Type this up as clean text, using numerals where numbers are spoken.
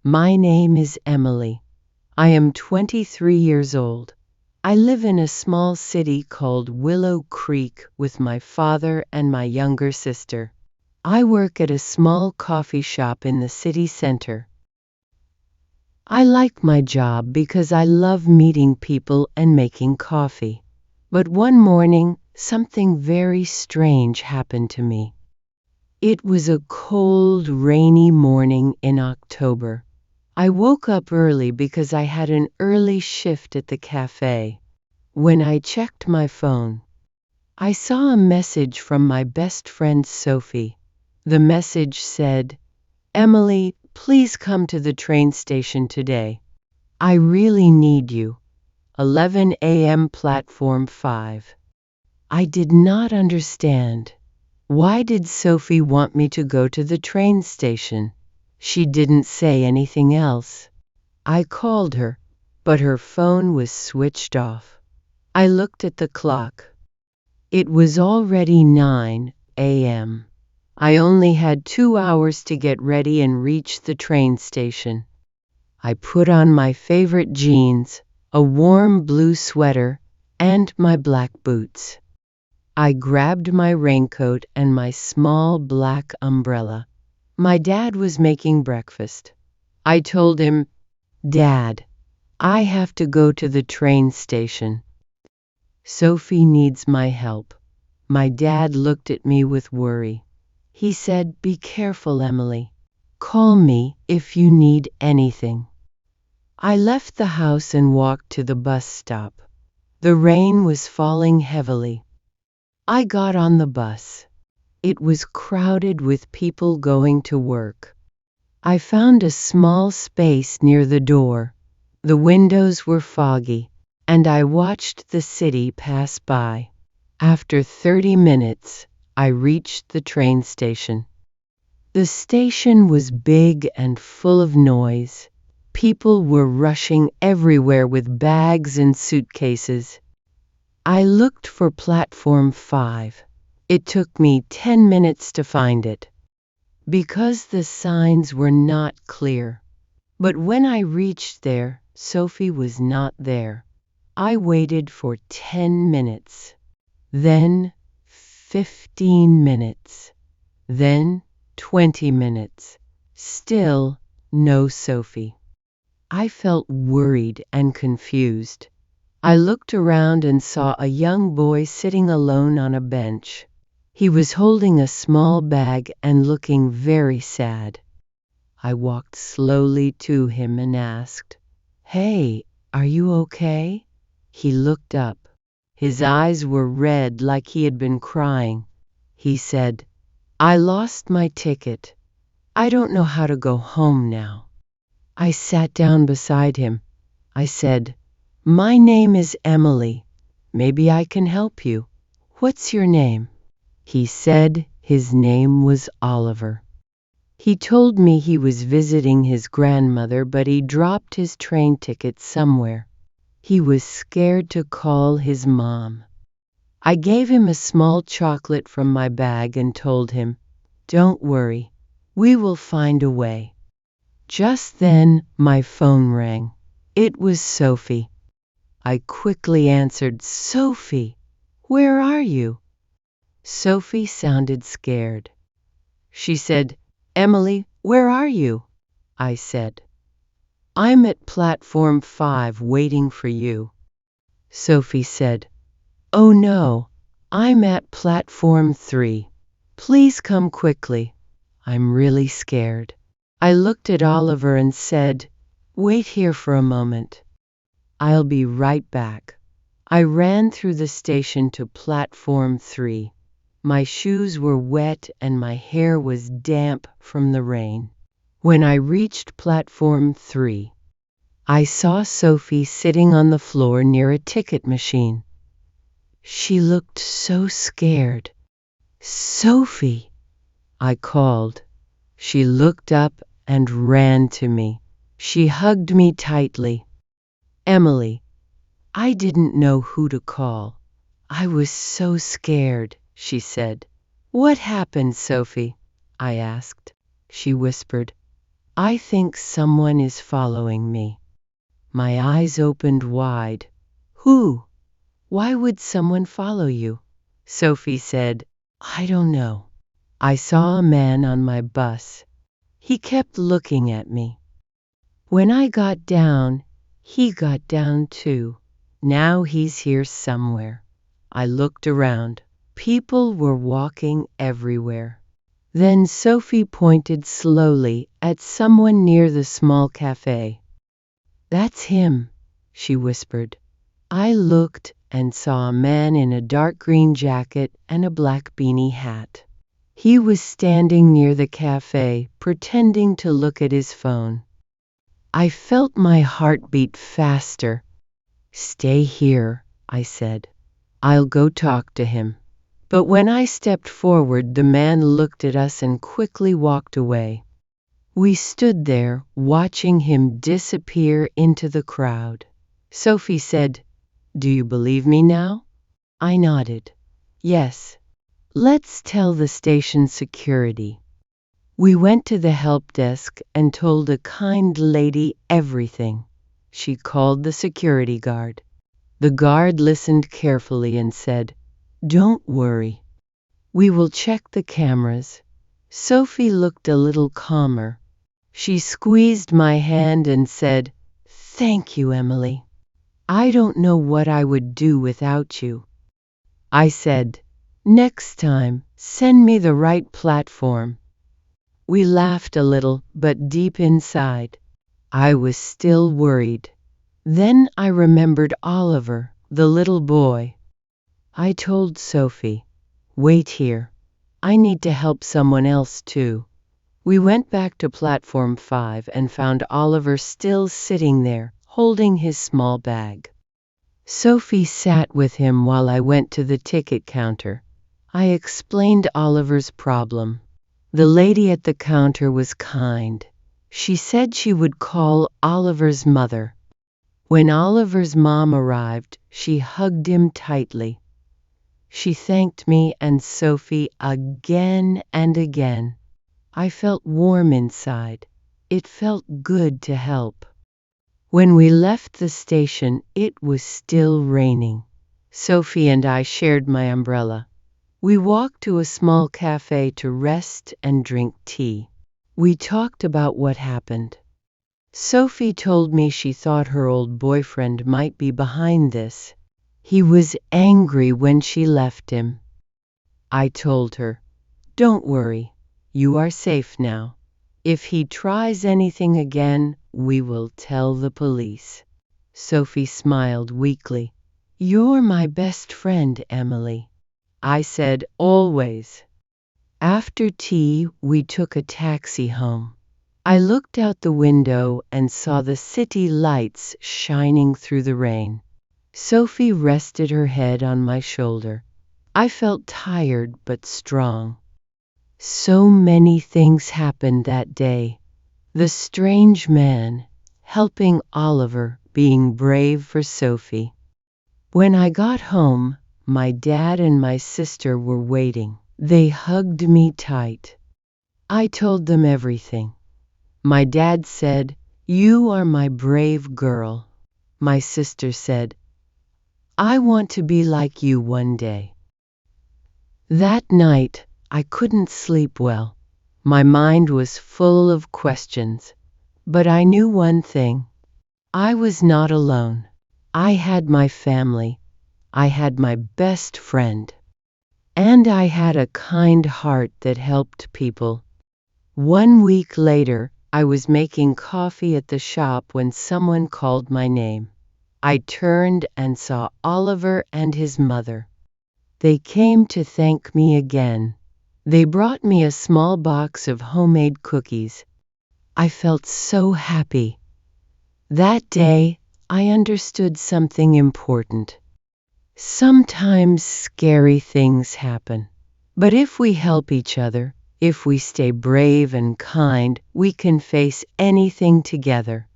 My name is Emily. I am 23 years old. I live in a small city called Willow Creek with my father and my younger sister. I work at a small coffee shop in the city center. I like my job because I love meeting people and making coffee. But one morning, something very strange happened to me. It was a cold, rainy morning in October. I woke up early because I had an early shift at the cafe. When I checked my phone, I saw a message from my best friend Sophie. The message said, "Emily, please come to the train station today. I really need you. 11 a.m. platform 5. I did not understand. Why did Sophie want me to go to the train station? She didn't say anything else. I called her, but her phone was switched off. I looked at the clock. It was already 9 a.m. I only had 2 hours to get ready and reach the train station. I put on my favorite jeans, a warm blue sweater, and my black boots. I grabbed my raincoat and my small black umbrella. My dad was making breakfast. I told him, "Dad, I have to go to the train station. Sophie needs my help." My dad looked at me with worry. He said, "Be careful, Emily. Call me if you need anything." I left the house and walked to the bus stop. The rain was falling heavily. I got on the bus. It was crowded with people going to work. I found a small space near the door. The windows were foggy, and I watched the city pass by. After 30 minutes, I reached the train station. The station was big and full of noise. People were rushing everywhere with bags and suitcases. I looked for platform 5. It took me 10 minutes to find it, because the signs were not clear. But when I reached there, Sophie was not there. I waited for 10 minutes, then 15 minutes, then 20 minutes. Still no Sophie. I felt worried and confused. I looked around and saw a young boy sitting alone on a bench. He was holding a small bag and looking very sad. I walked slowly to him and asked, "Hey, are you okay?" He looked up. His eyes were red like he had been crying. He said, "I lost my ticket. I don't know how to go home now." I sat down beside him. I said, "My name is Emily. Maybe I can help you. What's your name?" He said his name was Oliver. He told me he was visiting his grandmother, but he dropped his train ticket somewhere. He was scared to call his mom. I gave him a small chocolate from my bag and told him, "Don't worry, we will find a way." Just then, my phone rang. It was Sophie. I quickly answered, "Sophie, where are you?" Sophie sounded scared. She said, "Emily, where are you?" I said, "I'm at platform 5 waiting for you." Sophie said, "Oh no, I'm at platform 3. Please come quickly. I'm really scared." I looked at Oliver and said, "Wait here for a moment. I'll be right back." I ran through the station to platform 3. My shoes were wet and my hair was damp from the rain. When I reached platform 3, I saw Sophie sitting on the floor near a ticket machine. She looked so scared. "Sophie," I called. She looked up and ran to me. She hugged me tightly. "Emily, I didn't know who to call. I was so scared," she said. "What happened, Sophie?" I asked. She whispered, I think someone is following me. My eyes opened wide. Who? Why would someone follow you? Sophie said, I don't know. I saw a man on my bus. He kept looking at me. When I got down, he got down too. Now he's here somewhere. I looked around. People were walking everywhere. Then Sophie pointed slowly at someone near the small cafe. That's him, she whispered. I looked and saw a man in a dark green jacket and a black beanie hat. He was standing near the cafe, pretending to look at his phone. I felt my heart beat faster. Stay here, I said. I'll go talk to him. But when I stepped forward, the man looked at us and quickly walked away. We stood there, watching him disappear into the crowd. Sophie said, Do you believe me now? I nodded. Yes. Let's tell the station security. We went to the help desk and told a kind lady everything. She called the security guard. The guard listened carefully and said, Don't worry. We will check the cameras. Sophie looked a little calmer. She squeezed my hand and said, Thank you, Emily. I don't know what I would do without you. I said, Next time, send me the right platform. We laughed a little, but deep inside, I was still worried. Then I remembered Oliver, the little boy. I told Sophie, Wait here. I need to help someone else too. We went back to platform 5 and found Oliver still sitting there, holding his small bag. Sophie sat with him while I went to the ticket counter. I explained Oliver's problem. The lady at the counter was kind. She said she would call Oliver's mother. When Oliver's mom arrived, she hugged him tightly. She thanked me and Sophie again and again. I felt warm inside. It felt good to help. When we left the station, it was still raining. Sophie and I shared my umbrella. We walked to a small cafe to rest and drink tea. We talked about what happened. Sophie told me she thought her old boyfriend might be behind this. He was angry when she left him. I told her, Don't worry, you are safe now. If he tries anything again, we will tell the police. Sophie smiled weakly. You're my best friend, Emily. I said, Always. After tea, we took a taxi home. I looked out the window and saw the city lights shining through the rain. Sophie rested her head on my shoulder. I felt tired but strong. So many things happened that day. The strange man, helping Oliver, being brave for Sophie. When I got home, my dad and my sister were waiting. They hugged me tight. I told them everything. My dad said, You are my brave girl. My sister said, I want to be like you one day. That night, I couldn't sleep well. My mind was full of questions. But I knew one thing. I was not alone. I had my family. I had my best friend. And I had a kind heart that helped people. 1 week later, I was making coffee at the shop when someone called my name. I turned and saw Oliver and his mother. They came to thank me again. They brought me a small box of homemade cookies. I felt so happy. That day, I understood something important. Sometimes scary things happen. But if we help each other, if we stay brave and kind, we can face anything together.